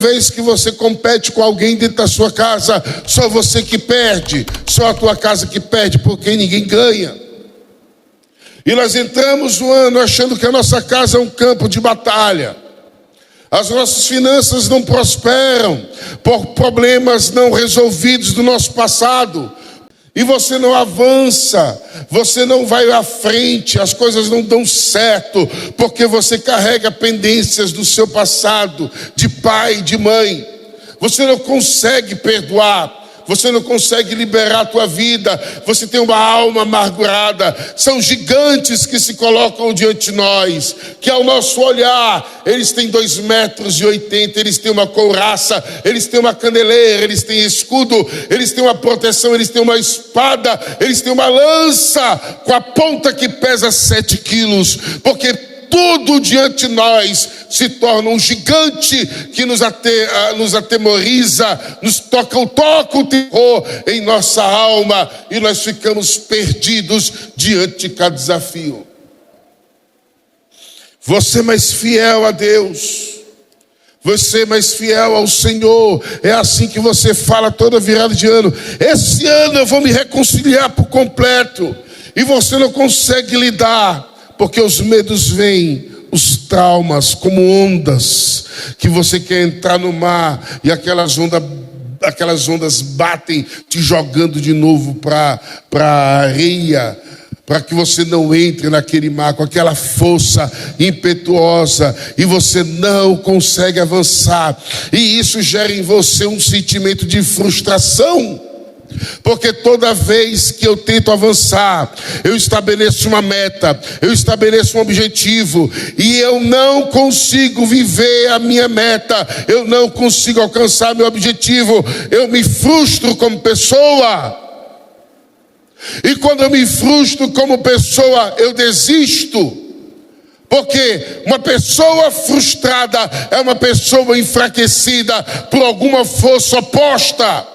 vez que você compete com alguém dentro da sua casa, só você que perde, só a tua casa que perde, porque ninguém ganha. E nós entramos no ano achando que a nossa casa é um campo de batalha. As nossas finanças não prosperam por problemas não resolvidos do nosso passado. E você não avança, você não vai à frente, as coisas não dão certo, porque você carrega pendências do seu passado, de pai, de mãe. Você não consegue perdoar, você não consegue liberar a tua vida, você tem uma alma amargurada. São gigantes que se colocam diante de nós, que ao nosso olhar, eles têm 2,80 metros, eles têm uma couraça, eles têm uma caneleira, eles têm escudo, eles têm uma proteção, eles têm uma espada, eles têm uma lança com a ponta que pesa 7 quilos, porque tudo diante de nós se torna um gigante que nos atemoriza, nos toca o terror em nossa alma, e nós ficamos perdidos diante de cada desafio. Você mais fiel a Deus, você mais fiel ao Senhor, é assim que você fala toda virada de ano: esse ano eu vou me reconciliar por completo. E você não consegue lidar, porque os medos vêm, os traumas, como ondas, que você quer entrar no mar e aquelas ondas batem, te jogando de novo para a areia, para que você não entre naquele mar com aquela força impetuosa, e você não consegue avançar, e isso gera em você um sentimento de frustração. Porque toda vez que eu tento avançar, eu estabeleço uma meta, eu estabeleço um objetivo, e eu não consigo viver a minha meta, eu não consigo alcançar meu objetivo, eu me frustro como pessoa. E quando eu me frustro como pessoa, eu desisto. Porque uma pessoa frustrada é uma pessoa enfraquecida por alguma força oposta.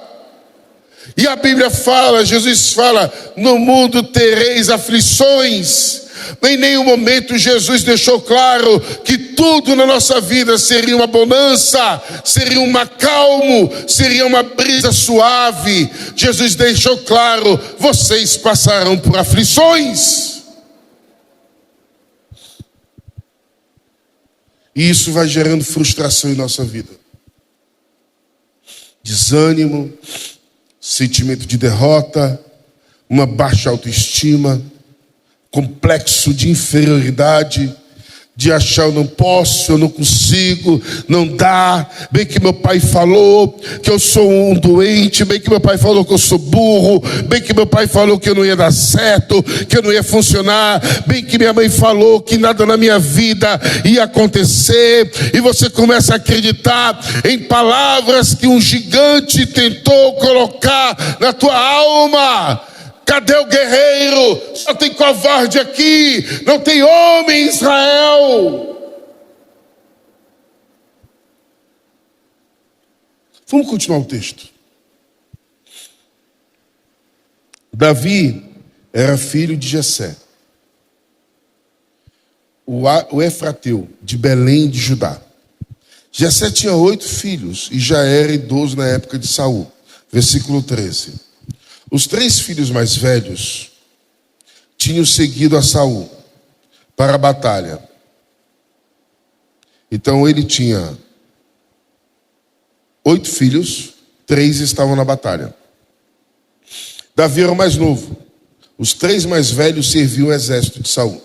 E a Bíblia fala, Jesus fala: no mundo tereis aflições. Em nenhum momento Jesus deixou claro que tudo na nossa vida seria uma bonança, seria um acalmo, seria uma brisa suave. Jesus deixou claro: vocês passarão por aflições. E isso vai gerando frustração em nossa vida, desânimo, sentimento de derrota, uma baixa autoestima, complexo de inferioridade, de achar: eu não posso, eu não consigo, não dá. Bem que meu pai falou que eu sou um doente, bem que meu pai falou que eu sou burro, bem que meu pai falou que eu não ia dar certo, que eu não ia funcionar, bem que minha mãe falou que nada na minha vida ia acontecer. E você começa a acreditar em palavras que um gigante tentou colocar na tua alma. Cadê o guerreiro? Só tem covarde aqui, não tem homem em Israel. Vamos continuar o texto. Davi era filho de Jessé, o Efrateu, de Belém de Judá. Jessé tinha 8 filhos e já era idoso na época de Saul. Versículo 13. Os 3 filhos mais velhos tinham seguido a Saul para a batalha. Então ele tinha 8 filhos, 3 estavam na batalha. Davi era o mais novo. Os 3 mais velhos serviam o exército de Saul.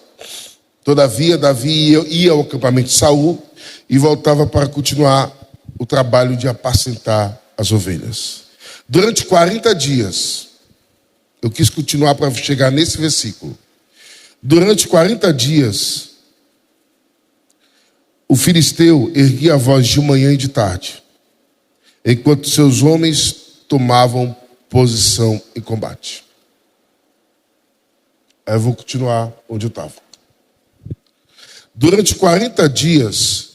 Todavia, Davi ia ao acampamento de Saul e voltava para continuar o trabalho de apacentar as ovelhas. Durante 40 dias, eu quis continuar para chegar nesse versículo. Durante 40 dias, o filisteu erguia a voz de manhã e de tarde, enquanto seus homens tomavam posição em combate. Aí eu vou continuar onde eu estava. Durante 40 dias,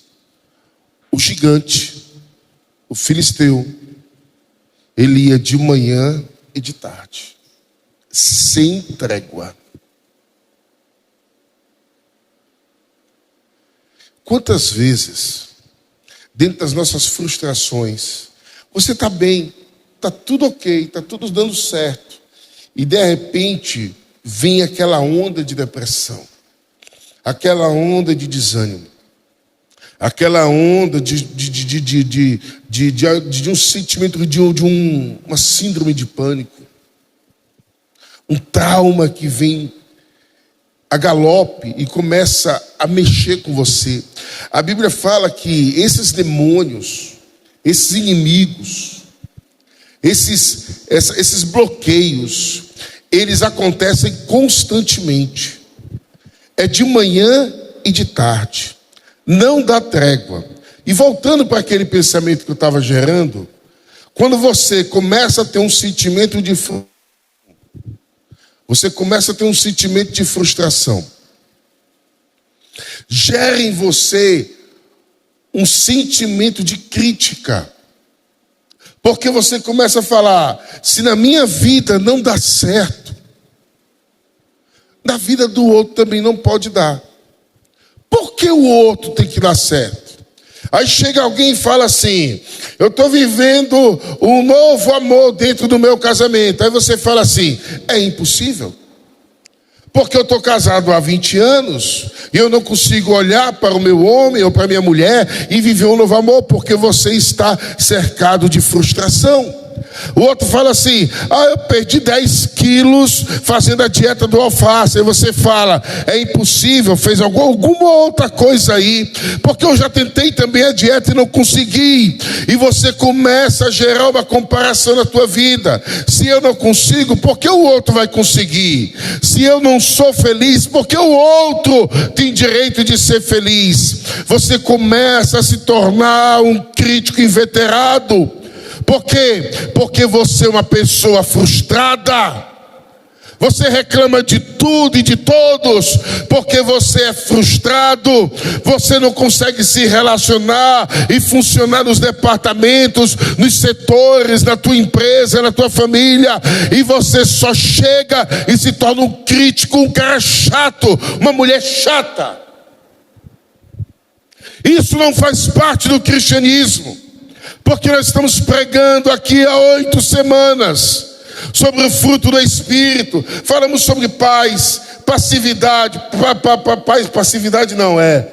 o gigante, o filisteu, ele ia de manhã e de tarde, sem trégua. Quantas vezes dentro das nossas frustrações. Você está bem, está tudo ok, está tudo dando certo. E de repente vem aquela onda de depressão, aquela onda de desânimo, aquela onda de um sentimento uma síndrome de pânico, um trauma que vem a galope e começa a mexer com você. A Bíblia fala que esses demônios, esses inimigos, esses bloqueios, eles acontecem constantemente. É de manhã e de tarde. Não dá trégua. E voltando para aquele pensamento que eu estava gerando, quando você começa a ter um sentimento de frustração, gera em você um sentimento de crítica. Porque você começa a falar, se na minha vida não dá certo, na vida do outro também não pode dar. Por que o outro tem que dar certo? Aí chega alguém e fala assim, eu estou vivendo um novo amor dentro do meu casamento. Aí você fala assim, é impossível. Porque eu estou casado há 20 anos e eu não consigo olhar para o meu homem ou para a minha mulher e viver um novo amor, porque você está cercado de frustração. O outro fala assim, eu perdi 10 quilos fazendo a dieta do alface. Aí você fala, é impossível, fez alguma outra coisa aí, porque eu já tentei também a dieta e não consegui. E você começa a gerar uma comparação na tua vida. Se eu não consigo, por que o outro vai conseguir? Se eu não sou feliz, por que o outro tem direito de ser feliz? Você começa a se tornar um crítico inveterado. Por quê? Porque você é uma pessoa frustrada. Você reclama de tudo e de todos, porque você é frustrado. Você não consegue se relacionar e funcionar nos departamentos, nos setores, na tua empresa, na tua família. E você só chega e se torna um crítico, um cara chato, uma mulher chata. Isso não faz parte do cristianismo. Porque nós estamos pregando aqui há 8 semanas sobre o fruto do Espírito. Falamos sobre paz, passividade. Passividade não é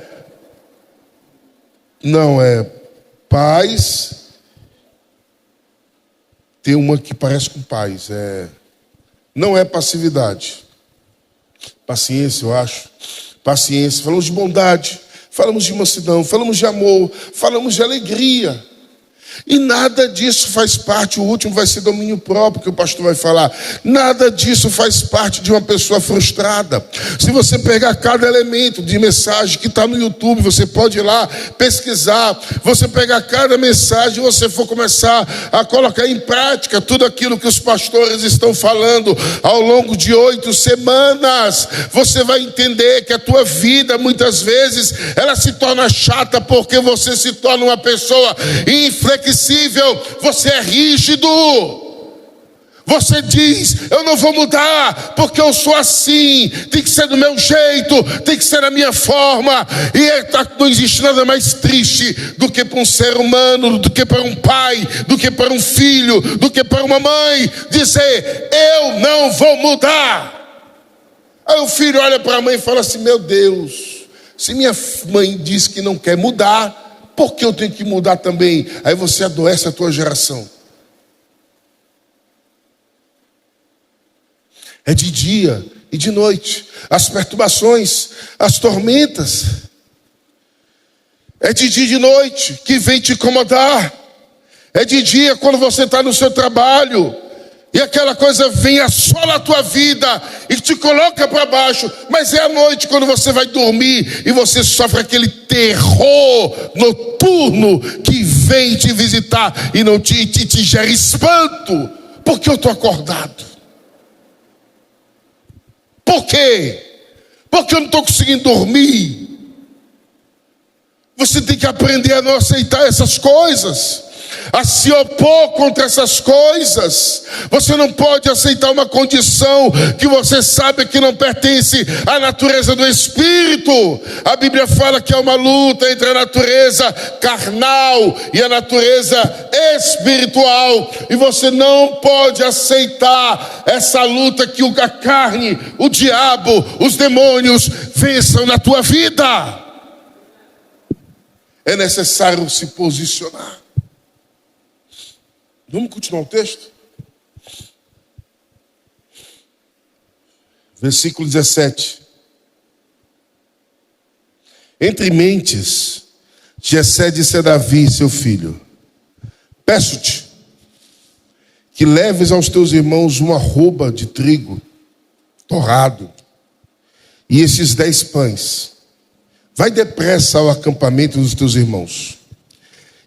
paz. Tem uma que parece com paz. Não é passividade. Paciência, eu acho. Paciência. Falamos de bondade. Falamos de mansidão. Falamos de amor. Falamos de alegria. E nada disso faz parte, o último vai ser domínio próprio, que o pastor vai falar. Nada disso faz parte de uma pessoa frustrada. Se você pegar cada elemento de mensagem que está no YouTube, você pode ir lá pesquisar. Você pegar cada mensagem e você for começar a colocar em prática tudo aquilo que os pastores estão falando ao longo de 8 semanas, você vai entender que a tua vida, muitas vezes, ela se torna chata porque você se torna uma pessoa inflexível. Você é rígido. Você diz, eu não vou mudar, porque eu sou assim, tem que ser do meu jeito, tem que ser da minha forma. E não existe nada mais triste do que para um ser humano, do que para um pai, do que para um filho, do que para uma mãe, dizer, eu não vou mudar. Aí o filho olha para a mãe e fala assim, meu Deus, se minha mãe diz que não quer mudar, por que eu tenho que mudar também? Aí você adoece a tua geração. É de dia e de noite. As perturbações, as tormentas. É de dia e de noite que vem te incomodar. É de dia quando você está no seu trabalho e aquela coisa vem, assola a tua vida e te coloca para baixo. Mas é à noite quando você vai dormir e você sofre aquele terror noturno que vem te visitar e não te gera espanto. Por que eu estou acordado? Por quê? Porque eu não estou conseguindo dormir. Você tem que aprender a não aceitar essas coisas. a se opor contra essas coisas. Você não pode aceitar uma condição que você sabe que não pertence à natureza do Espírito. A Bíblia fala que há uma luta entre a natureza carnal e a natureza espiritual, e você não pode aceitar essa luta que a carne, o diabo, os demônios vençam na tua vida. É necessário se posicionar. Vamos continuar o texto? Versículo 17. Entre mentes, Jessé disse a Davi, seu filho: peço-te que leves aos teus irmãos uma arroba de trigo torrado e esses 10 pães. Vai depressa ao acampamento dos teus irmãos.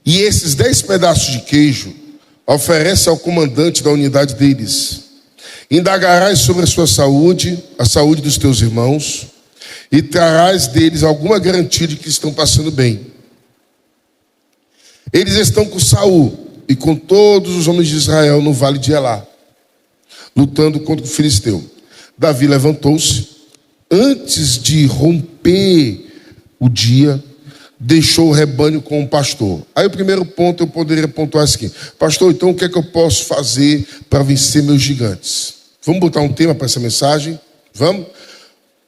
E esses 10 pedaços de queijo oferece ao comandante da unidade deles. Indagarás sobre a sua saúde, a saúde dos teus irmãos, e trarás deles alguma garantia de que estão passando bem. Eles estão com Saul e com todos os homens de Israel no vale de Elá, lutando contra o filisteu. Davi levantou-se, antes de romper o dia, deixou o rebanho com o pastor. Aí o primeiro ponto eu poderia pontuar assim: pastor, então o que é que eu posso fazer para vencer meus gigantes? Vamos botar um tema para essa mensagem? Vamos?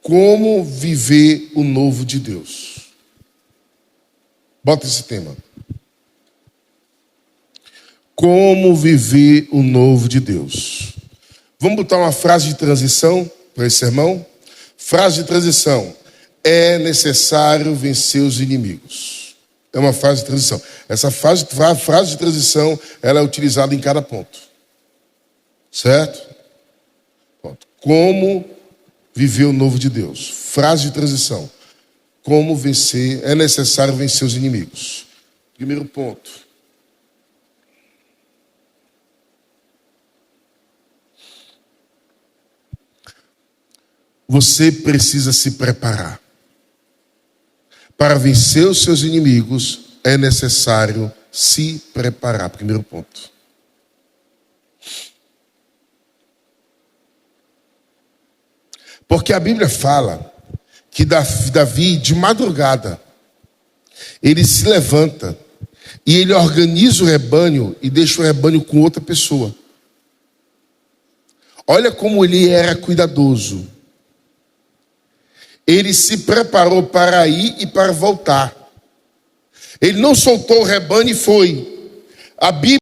Como viver o novo de Deus. Bota esse tema. Como viver o novo de Deus. Vamos botar uma frase de transição para esse sermão? Frase de transição: é necessário vencer os inimigos. É uma frase de transição. Essa frase de transição, ela é utilizada em cada ponto. Certo? Ponto. Como viver o novo de Deus. Frase de transição: como vencer, é necessário vencer os inimigos. Primeiro ponto: você precisa se preparar. Para vencer os seus inimigos, é necessário se preparar. Primeiro ponto. Porque a Bíblia fala que Davi, de madrugada, ele se levanta e ele organiza o rebanho e deixa o rebanho com outra pessoa. Olha como ele era cuidadoso. Ele se preparou para ir e para voltar. Ele não soltou o rebanho e foi. A Bíblia